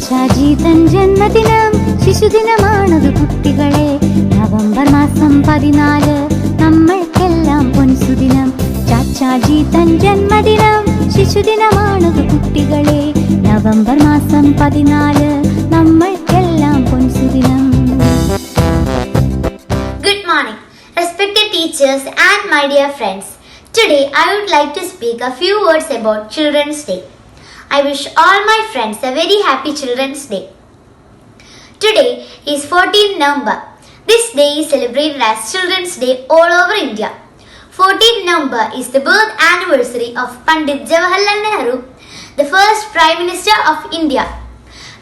ചാച്ചാജി തൻ ജന്മദിനം ശിശുദിനമാണത് കുട്ടികളെ. നവംബർ മാസം 14 നമ്മൾക്കെല്ലാം പൊൻസുദിനം. ചാച്ചാജി തൻ ജന്മദിനം ശിശുദിനമാണത് കുട്ടികളെ. നവംബർ മാസം 14 നമ്മൾക്കെല്ലാം പൊൻസുദിനം. Good morning, respected teachers and my dear friends. Today I would like to speak a few words about Children's Day. I wish all my friends a very happy Children's Day. Today is 14th November. This day is celebrated as Children's Day all over India. 14th November is the birth anniversary of Pandit Jawaharlal Nehru, the first Prime Minister of India.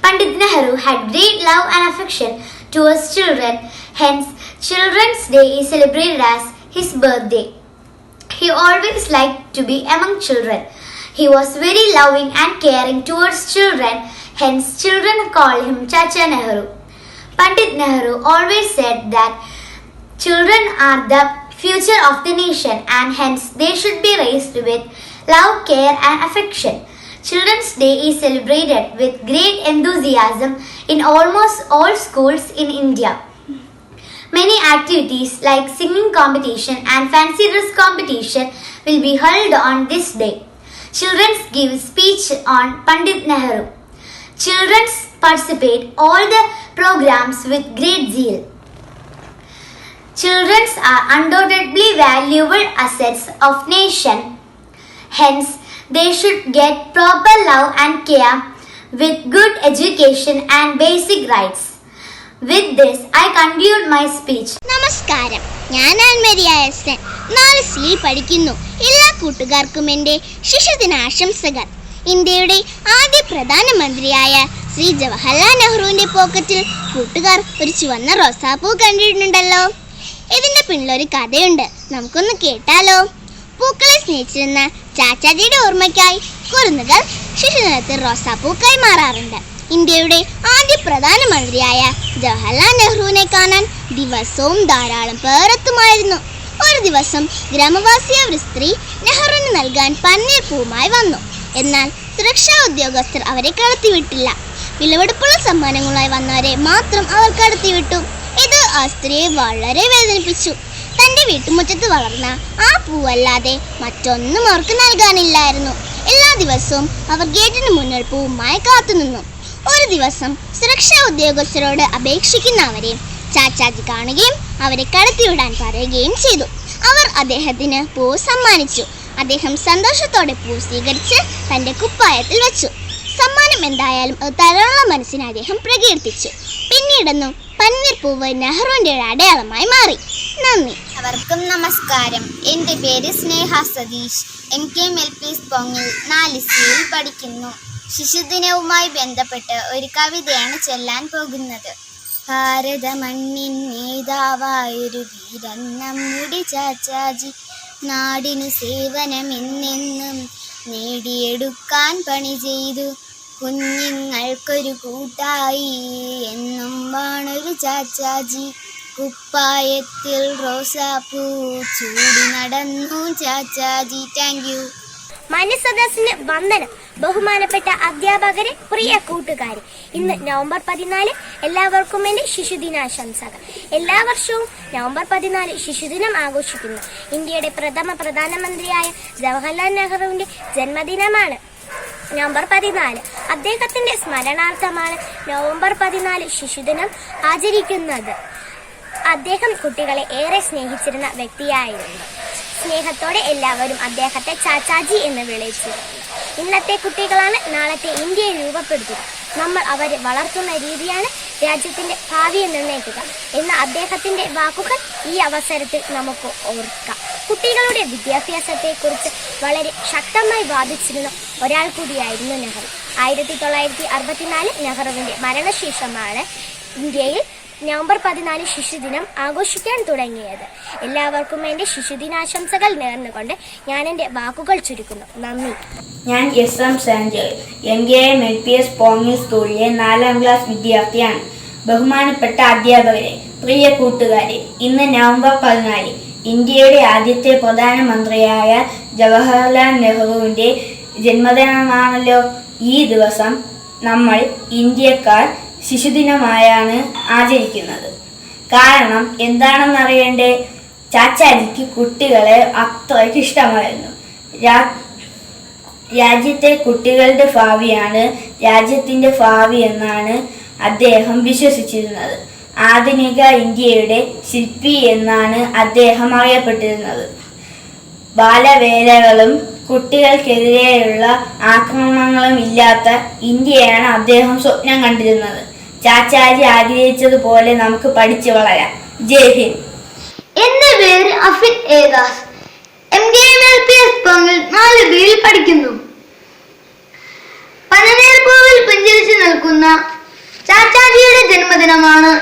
Pandit Nehru had great love and affection towards children, hence Children's Day is celebrated as his birthday. He always liked to be among children. He was very loving and caring towards children, hence children call him Chacha Nehru. Pandit Nehru always said that children are the future of the nation and hence they should be raised with love, care and affection. Children's Day is celebrated with great enthusiasm in almost all schools in India. Many activities like singing competition and fancy dress competition will be held on this day. Children give speech on Pandit Nehru. Children participate all the programs with great zeal. Children are undoubtedly valuable assets of nation. Hence, they should get proper love and care with good education and basic rights. With this, I conclude my speech. നമസ്കാരം, ഞാൻ Ann Maria S N 4 പഠിക്കുന്നു. എല്ലാ കൂട്ടുകാർക്കും എൻ്റെ ശിശുദിനാശംസകൾ. ഇന്ത്യയുടെ ആദ്യ പ്രധാനമന്ത്രിയായ ശ്രീ ജവഹർലാൽ നെഹ്റുവിൻ്റെ പോക്കറ്റിൽ കൂട്ടുകാർ ഒരു ചുവന്ന റോസാപ്പൂ കണ്ടിട്ടുണ്ടല്ലോ. ഇതിൻ്റെ പിന്നിലൊരു കഥയുണ്ട്, നമുക്കൊന്ന് കേട്ടാലോ. പൂക്കളെ സ്നേഹിച്ചിരുന്ന ചാച്ചാജിയുടെ ഓർമ്മയ്ക്കായി കുരുന്നുകൾ ശിശുദിനത്തിൽ റോസാപ്പൂക്കായി മാറാറുണ്ട്. ഇന്ത്യയുടെ ആദ്യ പ്രധാനമന്ത്രിയായ ജവഹർലാൽ നെഹ്റുവിനെ കാണാൻ ദിവസവും ധാരാളം പേർ എത്തുമായിരുന്നു. ഒരു ദിവസം ഗ്രാമവാസിയായ ഒരു സ്ത്രീ നെഹ്റുവിന് നൽകാൻ പന്നീർ പൂവുമായി വന്നു. എന്നാൽ സുരക്ഷാ ഉദ്യോഗസ്ഥർ അവരെ കടത്തിവിട്ടില്ല. വിലപിടിപ്പുള്ള സമ്മാനങ്ങളുമായി വന്നവരെ മാത്രം അവർ കടത്തിവിട്ടു. ഇത് ആ സ്ത്രീയെ വളരെ വേദനിപ്പിച്ചു. തൻ്റെ വീട്ടുമുറ്റത്ത് വളർന്ന ആ പൂവല്ലാതെ മറ്റൊന്നും അവർക്ക് നൽകാനില്ലായിരുന്നു. എല്ലാ ദിവസവും അവർ ഗേറ്റിന് മുന്നിൽ പൂവുമായി കാത്തുനിന്നു. ഒരു ദിവസം സുരക്ഷാ ഉദ്യോഗസ്ഥരോട് അപേക്ഷിക്കുന്ന അവരെ ചാച്ചാജി കാണുകയും അവരെ കടത്തിവിടാൻ പറയുകയും ചെയ്തു. അവർ അദ്ദേഹത്തിന് പൂ സമ്മാനിച്ചു. അദ്ദേഹം സന്തോഷത്തോടെ പൂ സ്വീകരിച്ച് തൻ്റെ കുപ്പായത്തിൽ വെച്ചു. സമ്മാനം എന്തായാലും അത് തരാനുള്ള മനസ്സിനെ അദ്ദേഹം പ്രകീർത്തിച്ചു. പിന്നീടൊന്നും പന്നീർ പൂവ് നെഹ്റുവിൻ്റെ അടയാളമായി മാറി. നന്ദി. അവർക്കും നമസ്കാരം. എൻ്റെ പേര് സ്നേഹ സതീഷ്. MKMLP സ്പോങ്ങിൽ 4 പഠിക്കുന്നു. ശിശുദിനവുമായി ബന്ധപ്പെട്ട് ഒരു കവിതയാണ് ചൊല്ലാൻ പോകുന്നത്. ഭാരത മണ്ണിൻ നേതാവായൊരു വീരൻ നമ്മുടെ ചാച്ചാജി, നാടിനു സേവനമെന്നെന്നും നേടിയെടുക്കാൻ പണി ചെയ്തു. കുഞ്ഞുങ്ങൾക്കൊരു കൂട്ടായി എന്നും വാണൊരു ചാച്ചാജി. കുപ്പായത്തിൽ റോസാപ്പൂ ചൂടി നടന്നു ചാച്ചാജി. Thank you. മനസ്സദസ്സിന് വന്ദനം. ബഹുമാനപ്പെട്ട അധ്യാപകരെ, പ്രിയ കൂട്ടുകാരെ, ഇന്ന് നവംബർ 14 എല്ലാവർക്കും എൻ്റെ ശിശുദിനാശംസകൾ. എല്ലാ വർഷവും നവംബർ 14 ശിശുദിനം ആഘോഷിക്കുന്നു. ഇന്ത്യയുടെ പ്രഥമ പ്രധാനമന്ത്രിയായ ജവഹർലാൽ നെഹ്റുവിൻ്റെ ജന്മദിനമാണ് നവംബർ 14. അദ്ദേഹത്തിന്റെ സ്മരണാർത്ഥമാണ് നവംബർ 14 ശിശുദിനം ആചരിക്കുന്നത്. അദ്ദേഹം കുട്ടികളെ ഏറെ സ്നേഹിച്ചിരുന്ന വ്യക്തിയായിരുന്നു. സ്നേഹത്തോടെ എല്ലാവരും അദ്ദേഹത്തെ ചാച്ചാജി എന്ന് വിളിച്ചിരുന്നു. ഇന്നത്തെ കുട്ടികളാണ് നാളത്തെ ഇന്ത്യയെ രൂപപ്പെടുത്തുക. നമ്മൾ അവരെ വളർത്തുന്ന രീതിയാണ് രാജ്യത്തിന്റെ ഭാവിയെ നിർണ്ണയിക്കുക എന്ന അദ്ദേഹത്തിന്റെ വാക്കുകൾ ഈ അവസരത്തിൽ നമുക്ക് ഓർക്കാം. കുട്ടികളുടെ വിദ്യാഭ്യാസത്തെക്കുറിച്ച് വളരെ ശക്തമായി വാദിച്ചിരുന്ന ഒരാൾ കൂടിയായിരുന്നു നെഹ്റു. 1964 നെഹ്റുവിന്റെ മരണശേഷമാണ് ഇന്ത്യയിൽ നവംബർ 14 ശിശുദിനം ആഘോഷിക്കാൻ തുടങ്ങിയത്. എല്ലാവർക്കും എൻ്റെ ശിശുദിനാശംസകൾ നേർന്നുകൊണ്ട് ഞാൻ എൻ്റെ വാക്കുകൾ ചുരുക്കുന്നു. നന്ദി. ഞാൻ SM സാഞ്ചൽ, MKMLP സ്പോങ്ങിൽ സ്കൂളിലെ 4ാം ക്ലാസ് വിദ്യാർത്ഥിയാണ്. ബഹുമാനപ്പെട്ട അധ്യാപകരെ, പ്രിയ കൂട്ടുകാരെ, ഇന്ന് നവംബർ 14 ഇന്ത്യയുടെ ആദ്യത്തെ പ്രധാനമന്ത്രിയായ ജവഹർലാൽ നെഹ്റുവിൻ്റെ ജന്മദിനമാണല്ലോ. ഈ ദിവസം നമ്മൾ ഇന്ത്യക്കാർ ശിശുദിനമായാണ് ആചരിക്കുന്നത്. കാരണം എന്താണെന്നറിയണ്ടേ? ചാച്ചാജിക്ക് കുട്ടികളെ അത്രയ്ക്ക് ഇഷ്ടമായിരുന്നു. രാജ്യത്തെ കുട്ടികളുടെ ഭാവിയാണ് രാജ്യത്തിൻ്റെ ഭാവി എന്നാണ് അദ്ദേഹം വിശ്വസിച്ചിരുന്നത്. ആധുനിക ഇന്ത്യയുടെ ശില്പി എന്നാണ് അദ്ദേഹം അറിയപ്പെട്ടിരുന്നത്. ബാലവേലകളും കുട്ടികൾക്കെതിരെയുള്ള ആക്രമണങ്ങളും ഇല്ലാത്ത ഇന്ത്യയാണ് അദ്ദേഹം സ്വപ്നം കണ്ടിരുന്നത്. ചാച്ചാജി ആഗ്രഹിച്ചതുപോലെ നമുക്ക് പഠിച്ചു വളരാം. ജയ് ഹിന്ദ്. എന്റെ പേര് അഫിൻ ഏദാസ്. MKMLPS പോങ്ങിൽ 4Bയിൽ പഠിക്കുന്നു. പനനീർപ്പൂവിൽ പുഞ്ചിരിച്ചു നിൽക്കുന്ന ചാച്ചാജിയുടെ ജന്മദിനമാണ്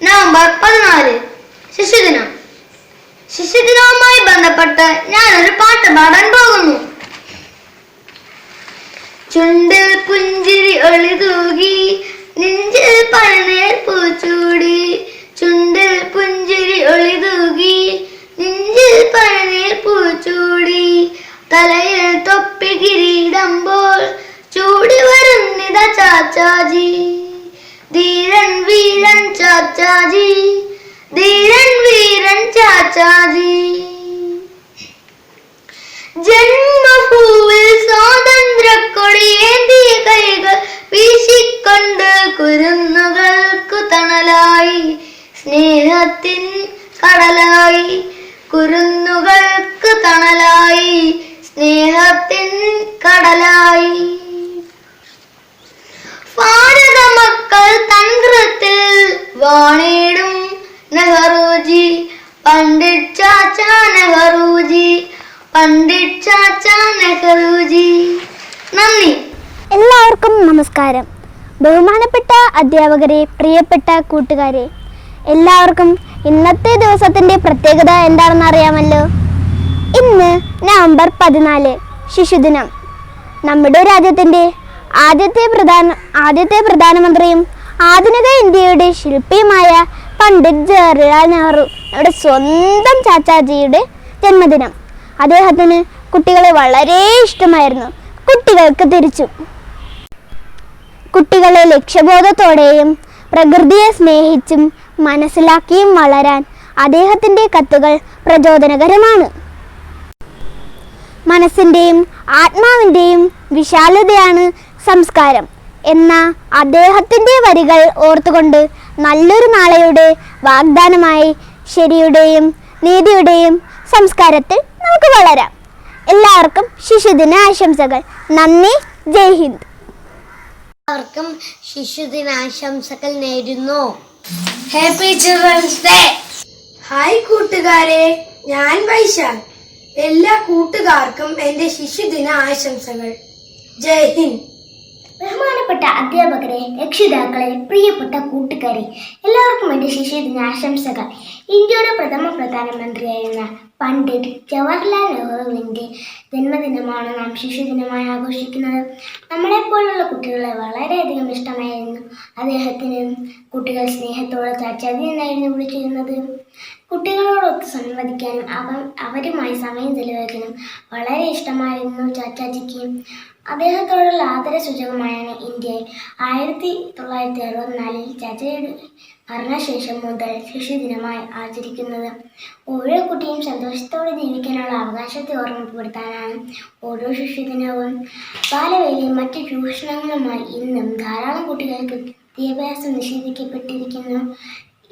നവംബർ 14, ശിശുദിനം. ശിശുദിനവുമായി ബന്ധപ്പെട്ട് ഞാനൊരു പാട്ട് പാടാൻ പോകുന്നു. ചുണ്ടിൽ പുഞ്ചിരി ഒളിതൂകി, നെഞ്ചിൽ പനനീർ പൂച്ചൂടി. ചുണ്ടിൽ പുഞ്ചിരി ഒളിതൂകി, നെഞ്ചിൽ പനനീർ പൂച്ചൂടി. തലയിൽ തൊപ്പി കിരീടമ്പോൾ ചൂടി വരുന്നിത ചാച്ചാജി. ധീരൻ വീരൻ ചാച്ചാജി, ധീരൻ വീരൻ ചാച്ചാജി. ജന്മഭൂവിൽ സ്വാതന്ത്ര്യക്കൊടിയേന്തിയ കൈകൾ വീശിക്കൊണ്ട് കുരുന്നുകൾക്കു തണലായി സ്നേഹത്തിൻ കടലായി. കുരുന്നുകൾക്ക് തണലായി സ്നേഹത്തിൻ കടലായി. ഭാരത മക്കൾ തന്ത്രത്തിൽ വാണിടും നെഹ്റുജി, പണ്ഡിറ്റ് ചാച്ചാ നെഹ്റുജി, പണ്ഡിറ്റ് ചാച്ചാ നെഹ്റുജി. നന്ദി. എല്ലാവർക്കും നമസ്കാരം. ബഹുമാനപ്പെട്ട അധ്യാപകരെ, പ്രിയപ്പെട്ട കൂട്ടുകാരെ, എല്ലാവർക്കും ഇന്നത്തെ ദിവസത്തിൻ്റെ പ്രത്യേകത എന്താണെന്ന് അറിയാമല്ലോ. ഇന്ന് നവംബർ 14, ശിശുദിനം. നമ്മുടെ രാജ്യത്തിൻ്റെ ആദ്യത്തെ പ്രധാനമന്ത്രിയും ആധുനിക ഇന്ത്യയുടെ ശില്പിയുമായ പണ്ഡിറ്റ് ജവഹർലാൽ നെഹ്റു, നമ്മുടെ സ്വന്തം ചാച്ചാജിയുടെ ജന്മദിനം. അദ്ദേഹത്തിന് കുട്ടികളെ വളരെ ഇഷ്ടമായിരുന്നു. കുട്ടികൾക്ക് തിരിച്ചു. കുട്ടികളെ ലക്ഷ്യബോധത്തോടെയും പ്രകൃതിയെ സ്നേഹിച്ചും മനസ്സിലാക്കിയും വളരാൻ അദ്ദേഹത്തിൻ്റെ കത്തുകൾ പ്രചോദനകരമാണ്. മനസ്സിൻ്റെയും ആത്മാവിൻ്റെയും വിശാലതയാണ് സംസ്കാരം എന്ന അദ്ദേഹത്തിൻ്റെ വരികൾ ഓർത്തുകൊണ്ട് നല്ലൊരു നാളെയുടെ വാഗ്ദാനമായി ശരിയുടെയും നീതിയുടെയും സംസ്കാരത്തിൽ നമുക്ക് വളരാം. എല്ലാവർക്കും ശിശുദിന ആശംസകൾ. നന്ദി. ജയ് ഹിന്ദ്. എല്ലാവർക്കും ശിശുദിനാശംസകൾ നേരുന്നു. Happy children's day. ഹായ് കൂട്ടുകാരെ, ഞാൻ വൈശാഖ്. എല്ലാ കൂട്ടുകാർക്കും എൻ്റെ ശിശുദിന ആശംസകൾ. ജയ് ഹിന്ദ്. ബഹുമാനപ്പെട്ട അധ്യാപകരെ, രക്ഷിതാക്കളെ, പ്രിയപ്പെട്ട കൂട്ടുകാരെ, എല്ലാവർക്കും എൻ്റെ ശിശുദിനാശംസകൾ. ഇന്ത്യയുടെ പ്രഥമ പ്രധാനമന്ത്രിയായിരുന്ന പണ്ഡിറ്റ് ജവഹർലാൽ നെഹ്റുവിൻ്റെ ജന്മദിനമാണ് നാം ശിശുദിനമായി ആഘോഷിക്കുന്നത്. നമ്മളെപ്പോലുള്ള കുട്ടികളെ വളരെയധികം ഇഷ്ടമായിരുന്നു അദ്ദേഹത്തിന്. കുട്ടികൾ സ്നേഹത്തോടെ ചാച്ചാജി എന്നായിരുന്നു വിളിച്ചിരുന്നത്. കുട്ടികളോടൊത്ത് സംവദിക്കാനും അവരുമായി സമയം ചെലവഴിക്കാനും വളരെ ഇഷ്ടമായിരുന്നു ചാച്ചാജിക്ക്. അദ്ദേഹത്തോടുള്ള ആദരസൂചകമായാണ് ഇന്ത്യയിൽ 1964 ചാച്ചാജിയുടെ മരണശേഷം മുതൽ ശിശുദിനമായി ആചരിക്കുന്നത്. ഓരോ കുട്ടിയും സന്തോഷത്തോടെ ജീവിക്കാനുള്ള അവകാശത്തെ ഓർമ്മപ്പെടുത്താനാണ് ഓരോ ശിശുദിനവും. ബാലവേലയും മറ്റ് ചൂഷണങ്ങളുമായി ഇന്നും ധാരാളം കുട്ടികൾക്ക് വിദ്യാഭ്യാസം നിഷേധിക്കപ്പെട്ടിരിക്കുന്നു.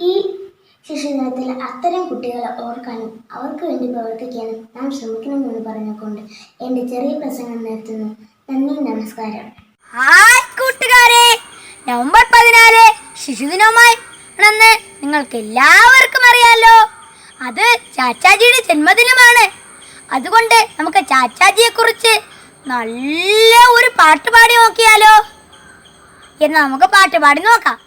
ഈ ശിശുദിനത്തിൽ അത്തരം കുട്ടികളെ ഓർക്കാനും അവർക്ക് വേണ്ടി പ്രവർത്തിക്കാനും നാം ശ്രമിക്കണമെന്ന് പറഞ്ഞുകൊണ്ട് എൻ്റെ ചെറിയ പ്രസംഗം നിർത്തുന്നു. നന്ദി, നമസ്കാരം. ഹായ് കൂട്ടുകാരെ, നവംബർ 14 ശിശുദിനവുമായി ആണെന്ന് നിങ്ങൾക്ക് എല്ലാവർക്കും അറിയാലോ. അത് ചാച്ചാജിയുടെ ജന്മദിനമാണ്. അതുകൊണ്ട് നമുക്ക് ചാച്ചാജിയെ കുറിച്ച് നല്ല ഒരു പാട്ട് പാടി നോക്കിയാലോ. എന്ന് നമുക്ക് പാട്ട് പാടി നോക്കാം.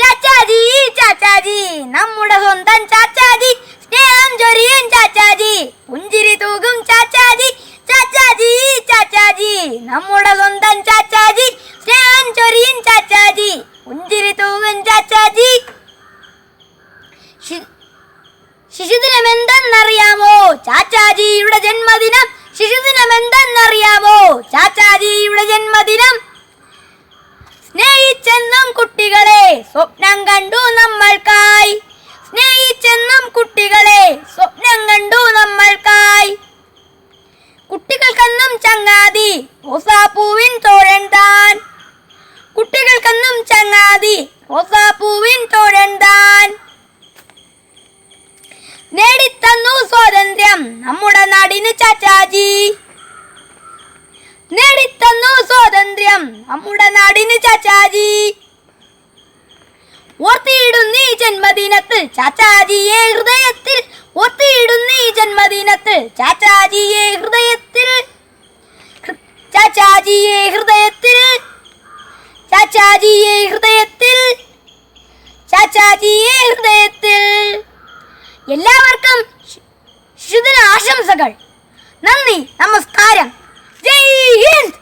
ചാച്ചാജി ചാച്ചാജി, നമ്മുടെ സ്വന്തം ചാച്ചാജി, സ്നേഹം ചൊരിയും ചാച്ചാജി, പുഞ്ചിരി തൂകും ചാച്ചാജി. ചാച്ചാജി ചാച്ചാജി, നമ്മുടെ സ്വന്തം ചാച്ചാജി, സ്നേഹം ചൊരിയും ചാച്ചാജി, പുഞ്ചിരി തൂകും ചാച്ചാജി. ശിശുദിനം എന്തെന്നറിയാമോ? ചാച്ചാജിയുടെ ജന്മദിനം. ശിശുദിനം എന്തെന്നറിയാമോ? ചാച്ചാജിയുടെ ജന്മദിനം. സ്വപ്നം കണ്ടു നമ്മൾക്കായി. സ്നേഹിച്ചെന്നും കുട്ടികളെ സ്വപ്നം കണ്ടു നമ്മൾക്കായി. കുട്ടികൾക്കെന്നും ചങ്ങാതി റോസാപ്പൂവിൻ തോഴൻ താൻ. കുട്ടികൾക്കെന്നും ചങ്ങാതി റോസാപ്പൂവിൻ തോഴൻ താൻ. നേടിത്തന്നു സ്വാതന്ത്ര്യം നമ്മുടെ നാടിന് ചാച്ചാജി. നേടിത്തന്നു സ്വാതന്ത്ര്യം നമ്മുടെ നാടിന് ചാച്ചാജി. ഓർത്തിയിടുന്നീ ജന്മദിനത്തിൽ ചാച്ചാജിയെ ഹൃദയത്തിൽ. ഓർത്തിയിടുന്നീ ജന്മദിനത്തിൽ ചാച്ചാജിയെ ഹൃദയത്തിൽ. ചാച്ചാജിയെ ഹൃദയത്തിൽ. ചാച്ചാജിയെ ഹൃദയത്തിൽ. ചാച്ചാജിയെ ഹൃദയത്തിൽ. എല്ലാവർക്കും ശിശുദിന ആശംസകൾ. നന്ദി, നമസ്കാരം. ജയ് ഹിന്ദ്.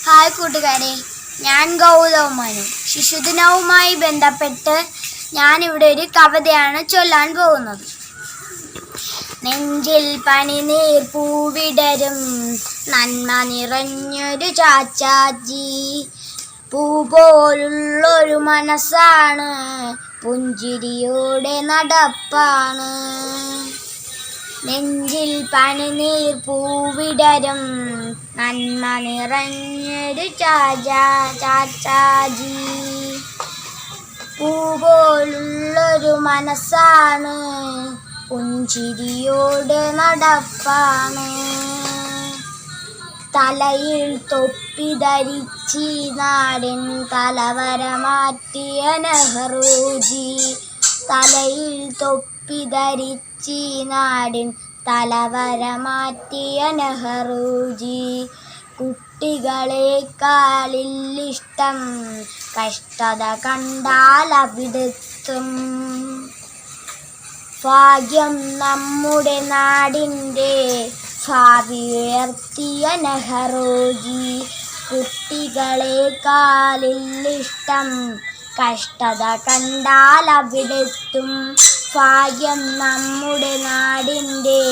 ഹായ് കൂട്ടുകാരെ, ഞാൻ ഗൗതമനു. ശിശുദിനവുമായി ബന്ധപ്പെട്ട് ഞാനിവിടെ ഒരു കവിതയാണ് ചൊല്ലാൻ പോകുന്നത്. നെഞ്ചിൽ പനിനീർ പൂവിടരും നന്മ നിറഞ്ഞൊരു ചാച്ചാജി. പൂ പോലുള്ളൊരു മനസ്സാണ്, പുഞ്ചിരിയോടെ നടപ്പാണ്. നെഞ്ചിൽ പനിനീർ പൂവിടരും നന്മ നിറഞ്ഞൊരു ചാച്ചാജി. പൂ പോലുള്ളൊരു മനസ്സാണ്, പുഞ്ചിരിയോടെ നടപ്പാണ്. തലയിൽ തൊപ്പി ധരിച്ചി നാടിൻ തലവര മാറ്റിയ നെഹ്റുജി. തലയിൽ തൊപ്പി ധരിച്ചി നാടിൻ തലവര മാറ്റിയ നെഹ്റുജി. കുട്ടികളെക്കാളിലിഷ്ടം കഷ്ടത കണ്ടാൽ അവിടുത്തും. ഭാഗ്യം നമ്മുടെ നാടിൻ്റെ ഭാവി ഉയർത്തിയ നെഹ്റുജി. കുട്ടികളെക്കാളിലിഷ്ടം കഷ്ടത കണ്ടാൽ അവിടെത്തും. ഭാഗ്യം നമ്മുടെ നാടിൻ്റെ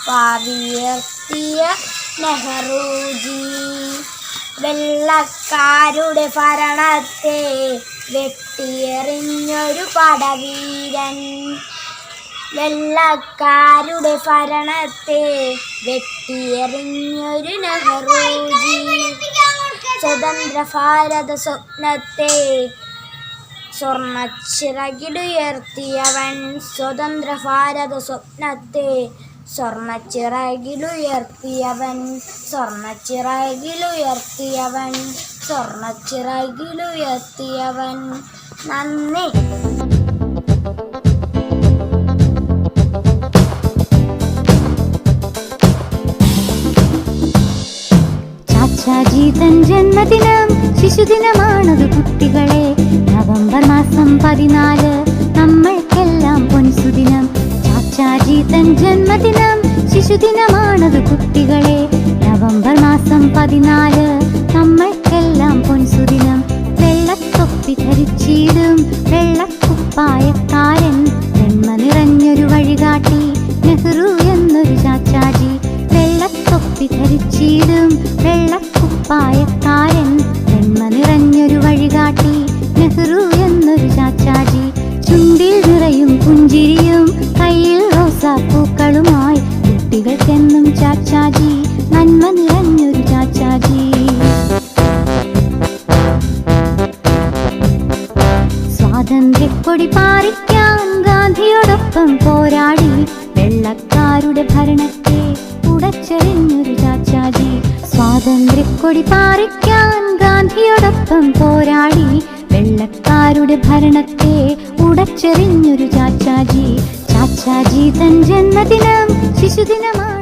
ഭാവി ഉയർത്തിയ നെഹ്റുജി. വെള്ളക്കാരുടെ ഭരണത്തെ വെട്ടിയെറിഞ്ഞൊരു പടവീരൻ. വെള്ളക്കാരുടെ ഭരണത്തെ വെട്ടിയെറിഞ്ഞൊരു നെഹ്റുജി. സ്വതന്ത്ര ഭാരത സ്വപ്നത്തെ സ്വർണ്ണച്ചിറകിലുയർത്തിയവൻ. സ്വതന്ത്ര ഭാരത സ്വപ്നത്തെ സ്വർണ്ണച്ചിറകിലുയർത്തിയവൻ. സ്വർണ്ണച്ചിറകിലുയർത്തിയവൻ. സ്വർണ്ണച്ചിറകിലുയർത്തിയവൻ. നന്ദി. ചാച്ചാജി തൻ ജന്മദിനം ശിശുദിനമാണത് കുട്ടികളെ. നവംബർ മാസം 14 നമ്മൾക്കെല്ലാം പൊൻസുദിനം. ചാച്ചാജി തൻ ജന്മദിനം ശിശുദിനമാണത് കുട്ടികളെ. നവംബർ മാസം 14 നമ്മൾക്കെല്ലാം പൊൻസുദിനം. വെള്ളത്തൊപ്പി ധരിച്ചിടും വെള്ളക്കുപ്പായക്കാരൻ. വെണ്മ നിറഞ്ഞൊരു വഴികാട്ടി നെഹ്റു എന്നൊരു ചാച്ചാജി. വെള്ളത്തൊപ്പി ധരിച്ചിടും വെള്ളക്കുപ്പായക്കാരൻ. വെണ്മ നിറഞ്ഞൊരു വഴികാട്ടി നെഹ്റു എന്നൊരു ചാച്ചാജി. ചുണ്ടിൽ നിറയും പുഞ്ചിരിയും കയ്യിൽ റോസാപ്പൂക്കളുമായി കുട്ടികൾക്കെന്നും ചാച്ചാജി. നന്മ നിറഞ്ഞൊരു ചാച്ചാജി. സ്വാതന്ത്ര്യക്കൊടി പാറിക്കാൻ ഗാന്ധിയോടൊപ്പം പോരാടി വെള്ളക്കാരുടെ ഭരണത്തെ ഉടച്ചെറിഞ്ഞൊരു ചാച്ചാജി. സ്വാതന്ത്ര്യക്കൊടി പാറിക്കാൻ ഗാന്ധിയോടൊപ്പം പോരാടി വെള്ളക്കാരുടെ ഭരണത്തെ ഉടച്ചെറിഞ്ഞൊരു ചാച്ചാജി. ചാച്ചാജി തൻ ജന്മദിനം ശിശുദിനമാണ്.